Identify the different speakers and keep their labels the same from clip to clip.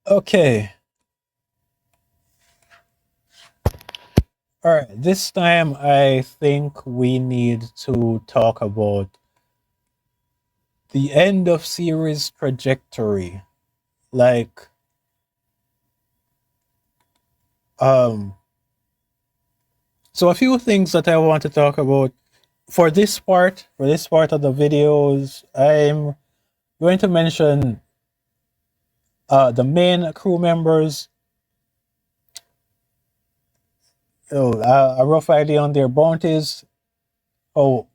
Speaker 1: Okay. All right. This time, I think we need to talk about the end of series trajectory. Like, um, so a few things that I want to talk about for this part of the videos, I'm going to mention the main crew members, a rough idea on their bounties, how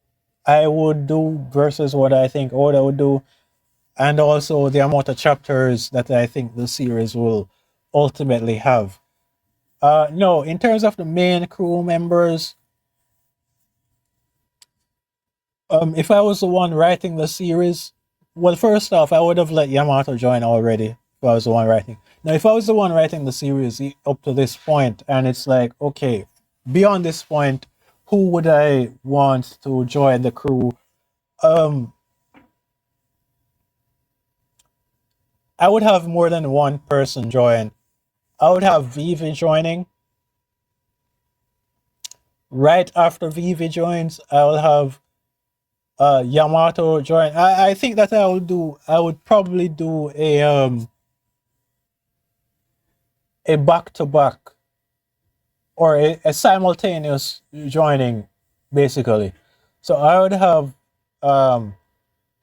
Speaker 1: I would do versus what I think Oda would do, and also the amount of chapters that I think the series will ultimately have. No, in terms of the main crew members, if I was the one writing the series, well, first off, I would have let Yamato join already. If I was the one writing. Now, if I was the one writing the series up to this point, and it's like, okay, beyond this point, who would I want to join the crew? Um, I would have more than one person join. I would have Vivi joining. Right after Vivi joins, I will have Yamato join. I think that I would probably do a back to back or a simultaneous joining, basically. So I would have um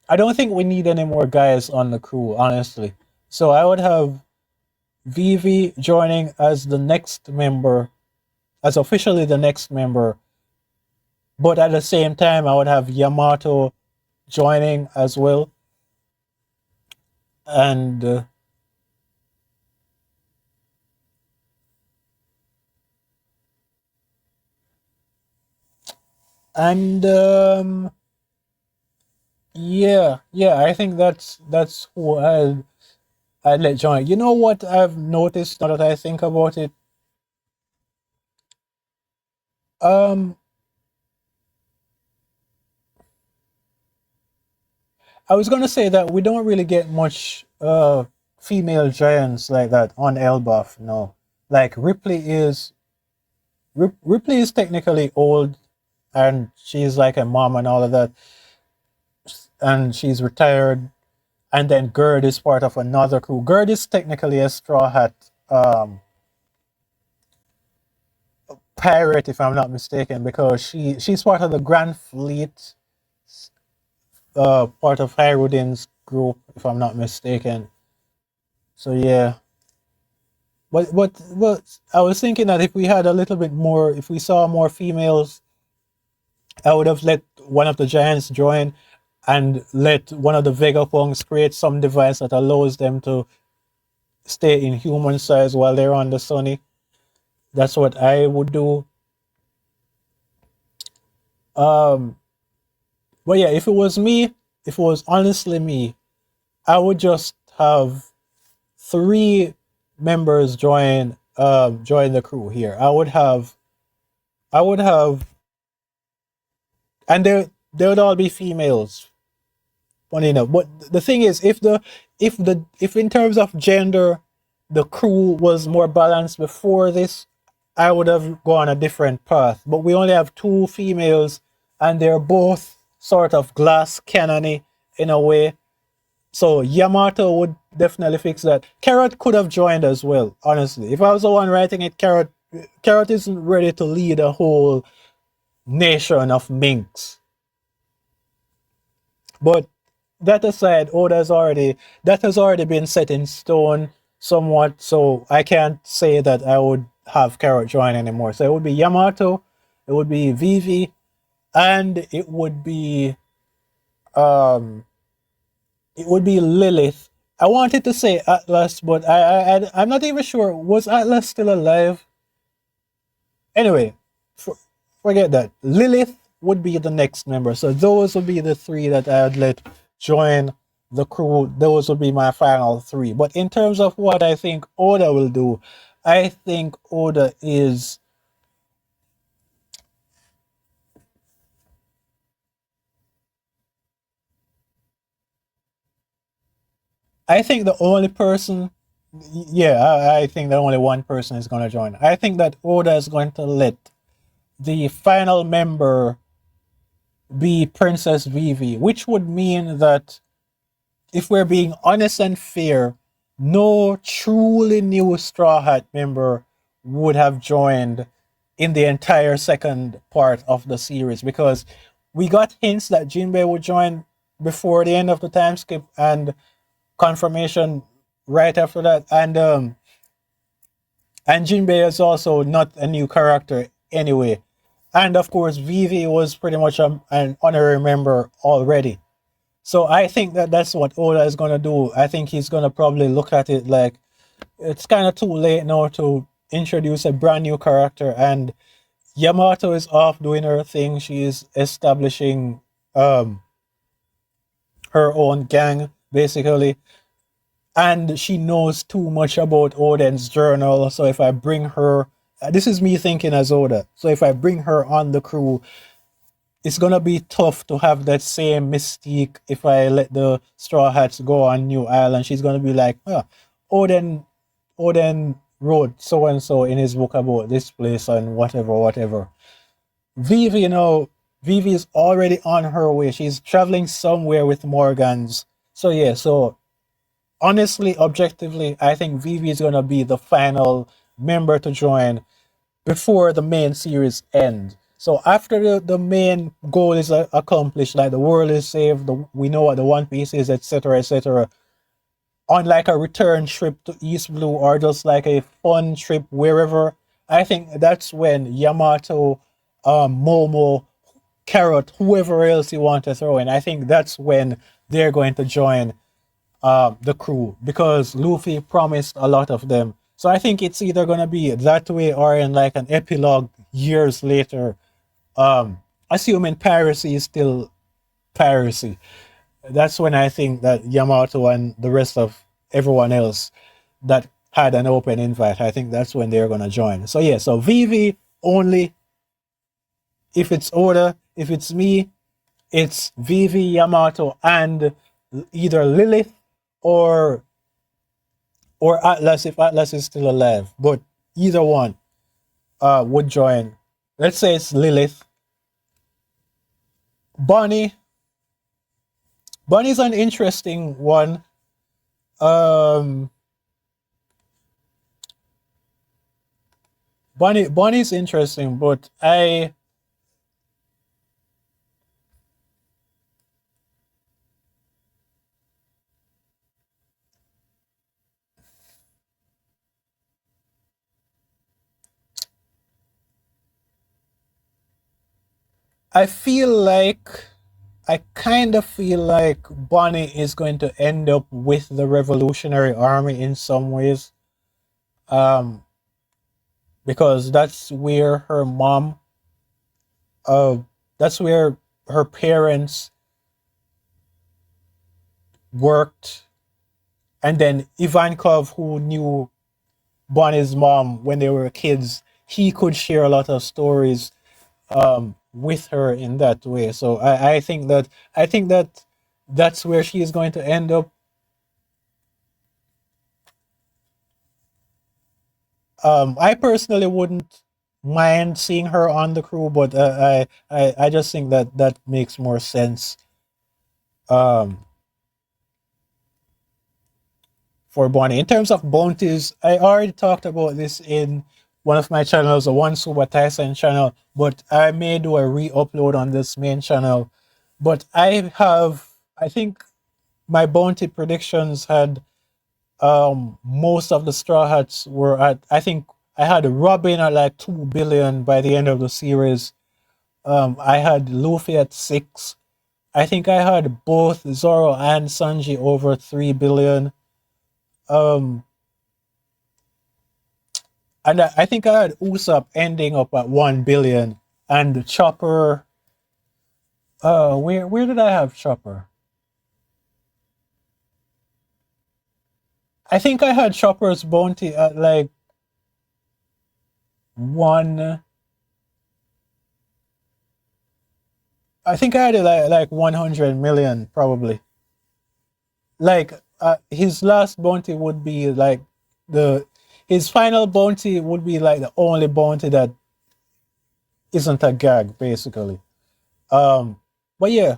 Speaker 1: I don't think we need any more guys on the crew, honestly. So I would have Vivi joining as the next member, as officially the next member, but at the same time I would have Yamato joining as well. And and yeah, I think that's who I'd let join. You know what I've noticed now that I think about it? Um, I was gonna say that we don't really get much female giants like that on Elbaf. No, like Ripley is technically old, and she's like a mom and all of that, and she's retired. And then Gerd is part of another crew. Gerd is technically a Straw Hat pirate, if I'm not mistaken, because she's part of the Grand Fleet, part of Hyrudin's group, if I'm not mistaken. So yeah, but I was thinking that if we had a little bit more, if we saw more females, I would have let one of the giants join and let one of the Vegapunks create some device that allows them to stay in human size while they're on the Sunny. That's what I would do. Um, but yeah, if it was honestly me, I would just have three members join the crew here. I would have and they would all be females, funny enough. But the thing is, if in terms of gender the crew was more balanced before this, I would have gone a different path. But we only have two females and they're both sort of glass cannony in a way. So Yamato would definitely fix that. Carrot could have joined as well, honestly. If I was the one writing it, Carrot isn't ready to lead a whole nation of minks. But that aside, that has already been set in stone somewhat, so I can't say that I would have Carrot join anymore. So it would be Yamato, it would be Vivi, and um it would be Lilith. I wanted to say Atlas, but I'm not even sure. Was Atlas still alive? Anyway, for, forget that. Lilith would be the next member. So those would be the three that I'd let join the crew. Those would be my final three. But in terms of what I think Oda will do, I think Oda is. I think the only person. Yeah, I think that only one person is going to join. I think that Oda is going to let the final member be Princess Vivi, which would mean that if we're being honest and fair, no truly new Straw Hat member would have joined in the entire second part of the series because we got hints that Jinbei would join before the end of the time skip and confirmation right after that. And Jinbei is also not a new character anyway. And of course, Vivi was pretty much an honorary member already. So I think that that's what Oda is gonna do. I think he's gonna probably look at it like it's kind of too late now to introduce a brand new character, and Yamato is off doing her thing. She is establishing um her own gang basically, and she knows too much about Oden's journal. So if I bring her, this is me thinking as Oda. So if I bring her on the crew, it's gonna be tough to have that same mystique if I let the Straw Hats go on New Island. She's gonna be like, huh, Oden, Oden wrote so and so in his book about this place and whatever, whatever. Vivi, Vivi is already on her way. She's traveling somewhere with Morgans. So yeah, so honestly, objectively, I think Vivi is gonna be the final member to join before the main series ends. So after the main goal is accomplished, like the world is saved, we know what the One Piece is, etc., etc. On like a return trip to East Blue or just like a fun trip wherever, I think that's when Yamato, Momo, Carrot, whoever else you want to throw in, I think that's when they're going to join the crew because Luffy promised a lot of them. So I think it's either gonna be that way or in like an epilogue years later. Um, Assuming piracy is still piracy, that's when I think that Yamato and the rest of everyone else that had an open invite, I think that's when they're gonna join. So yeah, so Vivi only if it's Oda, if it's me, it's Vivi, Yamato, and either Lilith or Atlas if Atlas is still alive. But either one would join. Let's say it's Lilith. Bonnie. Bonnie's an interesting one. Um Bonnie's interesting, but I feel like I kind of feel like Bonnie is going to end up with the Revolutionary Army in some ways. Um because uh that's where her parents worked, and then Ivankov, who knew Bonnie's mom when they were kids, he could share a lot of stories with her in that way. So I think that that's where she is going to end up. I personally wouldn't mind seeing her on the crew, but I just think that that makes more sense um, for Bonnie. In terms of bounties, I already talked about this in one of my channels, the One Super Tyson channel, but I may do a re-upload on this main channel. But I think my bounty predictions had most of the Straw Hats were at, I think I had Robin at like 2 billion by the end of the series. I had Luffy at 6. I think I had both Zoro and Sanji over 3 billion. Um, and I think I had Usopp ending up at 1 billion, and Chopper. Where did I have Chopper? I think I had Chopper's bounty at like one. I think I had it like 100 million probably. Like his last bounty would be like the his final bounty would be like the only bounty that isn't a gag, basically. Um, but yeah,